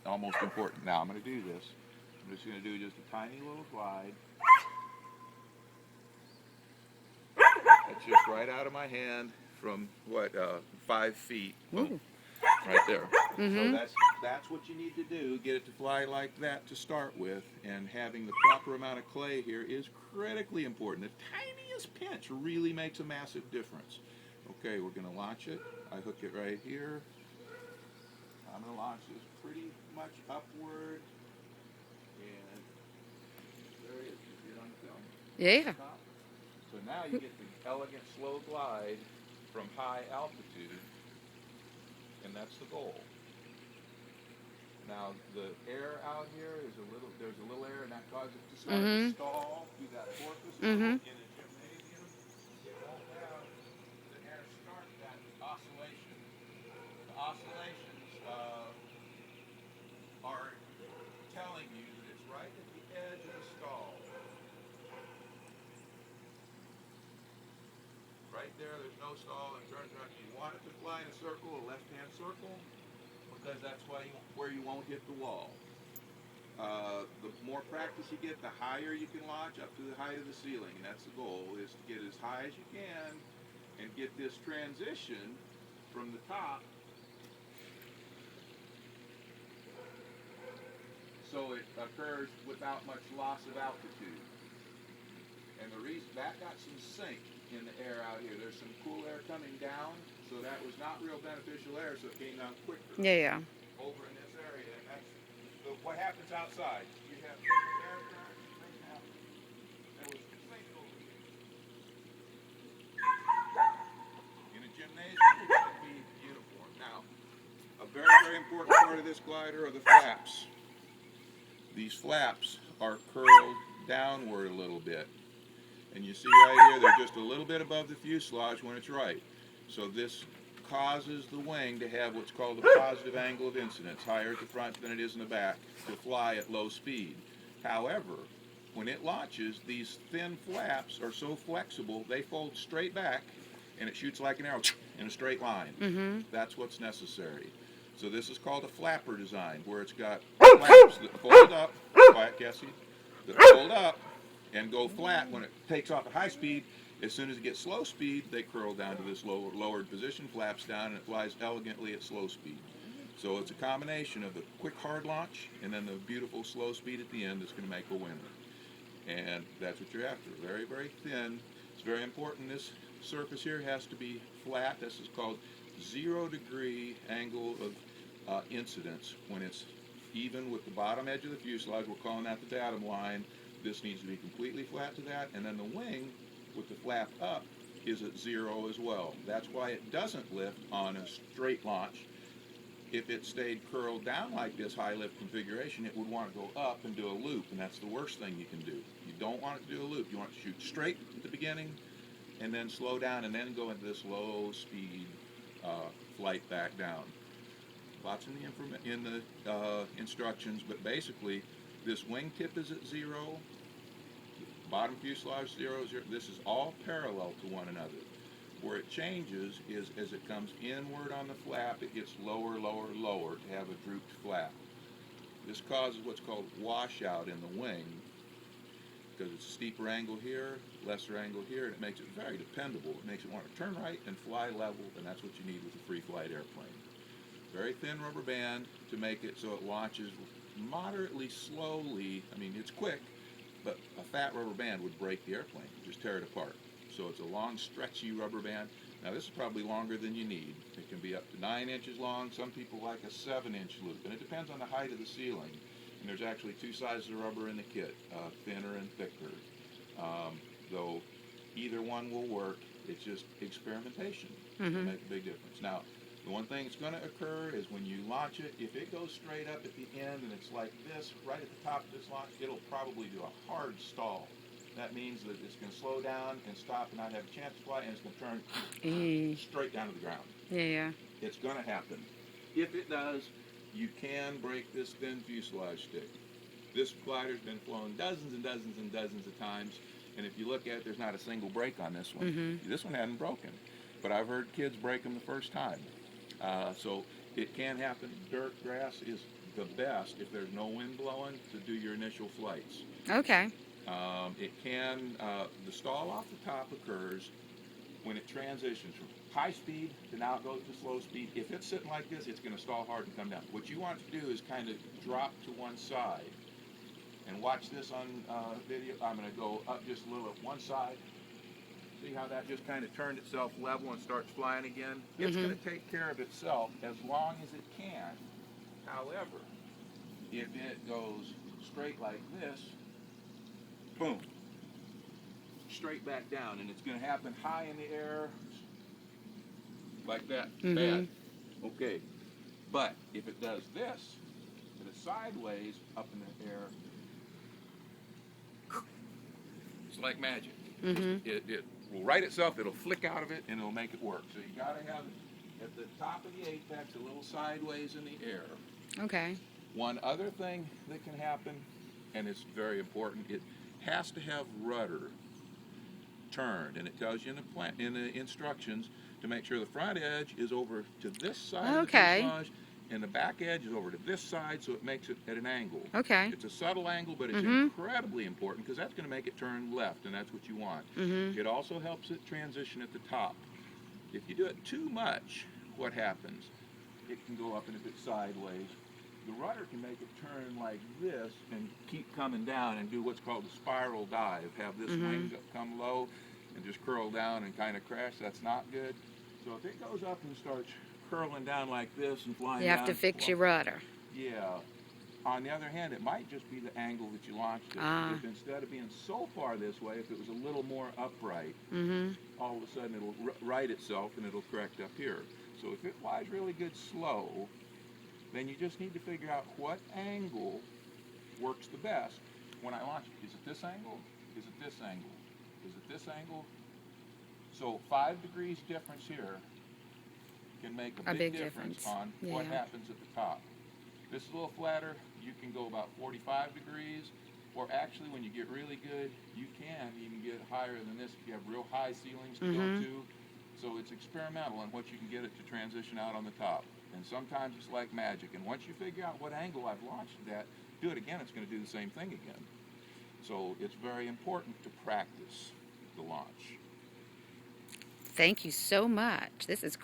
almost important. Now I'm going to do this. I'm just going to do just a tiny little glide. That's just right out of my hand from what 5 feet. Boom, right there. So that's what you need to do. Get it to fly like that to start with, and having the proper amount of clay here is critically important. The tiniest pinch really makes a massive difference. Okay, we're going to launch it. I hook it right here. I'm going to launch this pretty much upward, and there it is. You see it on the film? Yeah. So now you get the elegant slow glide from high altitude, and that's the goal. Now the air out here is there's a little air, and that causes it to start to stall through that porpoise in a gymnasium. It won't have the air start that oscillation. The oscillations are telling you that it's right at the edge of the stall. Right there, there's no stall, and turns around. You want it to fly in a circle, a left-hand circle, because that's where you won't hit the wall. The more practice you get, the higher you can launch, up to the height of the ceiling, and that's the goal, is to get as high as you can and get this transition from the top so it occurs without much loss of altitude. And the reason that got some sink in the air out here, there's some cool air coming down, so that was not real beneficial air, so it came down quicker. Yeah. Over in this area, and that's what happens outside. You have air currents right now. There was sink over here. In a gymnasium, it should be uniform. Now, a very, very important part of this glider are the flaps. These flaps are curled downward a little bit. And you see right here, they're just a little bit above the fuselage when it's right. So this causes the wing to have what's called a positive angle of incidence, higher at the front than it is in the back, to fly at low speed. However, when it launches, these thin flaps are so flexible, they fold straight back, and it shoots like an arrow in a straight line. That's what's necessary. So this is called a flapper design, where it's got flaps that fold up, quiet Cassie, that fold up and go flat when it takes off at high speed. As soon as it gets slow speed, they curl down to this lowered position, flaps down, and it flies elegantly at slow speed. So it's a combination of the quick hard launch and then the beautiful slow speed at the end that's going to make a winner. And that's what you're after. Very, very thin. It's very important this surface here has to be flat. This is called 0-degree angle of incidence. When it's even with the bottom edge of the fuselage, we're calling that the datum line. This needs to be completely flat to that, and then the wing with the flap up is at 0 as well. That's why it doesn't lift on a straight launch. If it stayed curled down like this high lift configuration, it would want to go up and do a loop, and that's the worst thing you can do. You don't want it to do a loop. You want it to shoot straight at the beginning and then slow down and then go into this low speed flight back down. Lots in the instructions, but basically this wingtip is at 0, bottom fuselage 0, 0. This is all parallel to one another. Where it changes is as it comes inward on the flap, it gets lower, lower, lower to have a drooped flap. This causes what's called washout in the wing, because it's a steeper angle here, lesser angle here, and it makes it very dependable. It makes it want to turn right and fly level, and that's what you need with a free flight airplane. Very thin rubber band to make it so it launches moderately slowly. I mean, it's quick, but a fat rubber band would break the airplane, just tear it apart. So it's a long, stretchy rubber band. Now this is probably longer than you need. It can be up to 9 inches long. Some people like a 7-inch loop, and it depends on the height of the ceiling. And there's actually 2 sizes of rubber in the kit, thinner and thicker. Though either one will work. It's just experimentation to make a big difference. Now, the one thing that's going to occur is when you launch it, if it goes straight up at the end and it's like this, right at the top of this launch, it'll probably do a hard stall. That means that it's going to slow down and stop and not have a chance to fly, and it's going to turn straight down to the ground. Yeah. It's going to happen. If it does, you can break this thin fuselage stick. This glider's been flown dozens and dozens and dozens of times, and if you look at it, there's not a single break on this one. This one hadn't broken, but I've heard kids break them the first time. So It can happen. Dirt, grass is the best if there's no wind blowing to do your initial flights. Okay. The stall off the top occurs when it transitions from high speed to now it goes to slow speed. If it's sitting like this, it's going to stall hard and come down. What you want to do is kind of drop to one side. And watch this on video. I'm going to go up just a little at one side. See how that just kind of turned itself level and starts flying again? It's going to take care of itself as long as it can. However, if it goes straight like this, boom, straight back down, and it's going to happen high in the air like that. Bad. Okay, but if it does this, if it's sideways up in the air, it's like magic. It will right itself, it'll flick out of it, and it'll make it work. So you got to have it at the top of the apex, a little sideways in the air. Okay. One other thing that can happen, and it's very important, it has to have rudder turned, and it tells you in the instructions to make sure the front edge is over to this side of the fuselage, and the back edge is over to this side, so it makes it at an angle. Okay. It's a subtle angle, but it's incredibly important because that's going to make it turn left, and that's what you want. It also helps it transition at the top. If you do it too much, what happens? It can go up, and if it's sideways, the rudder can make it turn like this and keep coming down and do what's called a spiral dive. Have this wing come low and just curl down and kind of crash. That's not good. So if it goes up and starts curling down like this and flying down, you have to fix your rudder. Yeah. On the other hand, it might just be the angle that you launched it. If instead of being so far this way, if it was a little more upright, all of a sudden it'll right itself and it'll correct up here. So if it flies really good slow, then you just need to figure out what angle works the best when I launch it. Is it this angle? Is it this angle? Is it this angle? So 5 degrees difference here can make a big difference on what happens at the top. This is a little flatter. You can go about 45 degrees, or actually when you get really good, you can even get higher than this if you have real high ceilings to go to. So it's experimental on what you can get it to transition out on the top. And sometimes it's like magic. And once you figure out what angle I've launched it at, do it again, it's going to do the same thing again. So it's very important to practice the launch. Thank you so much. This is great.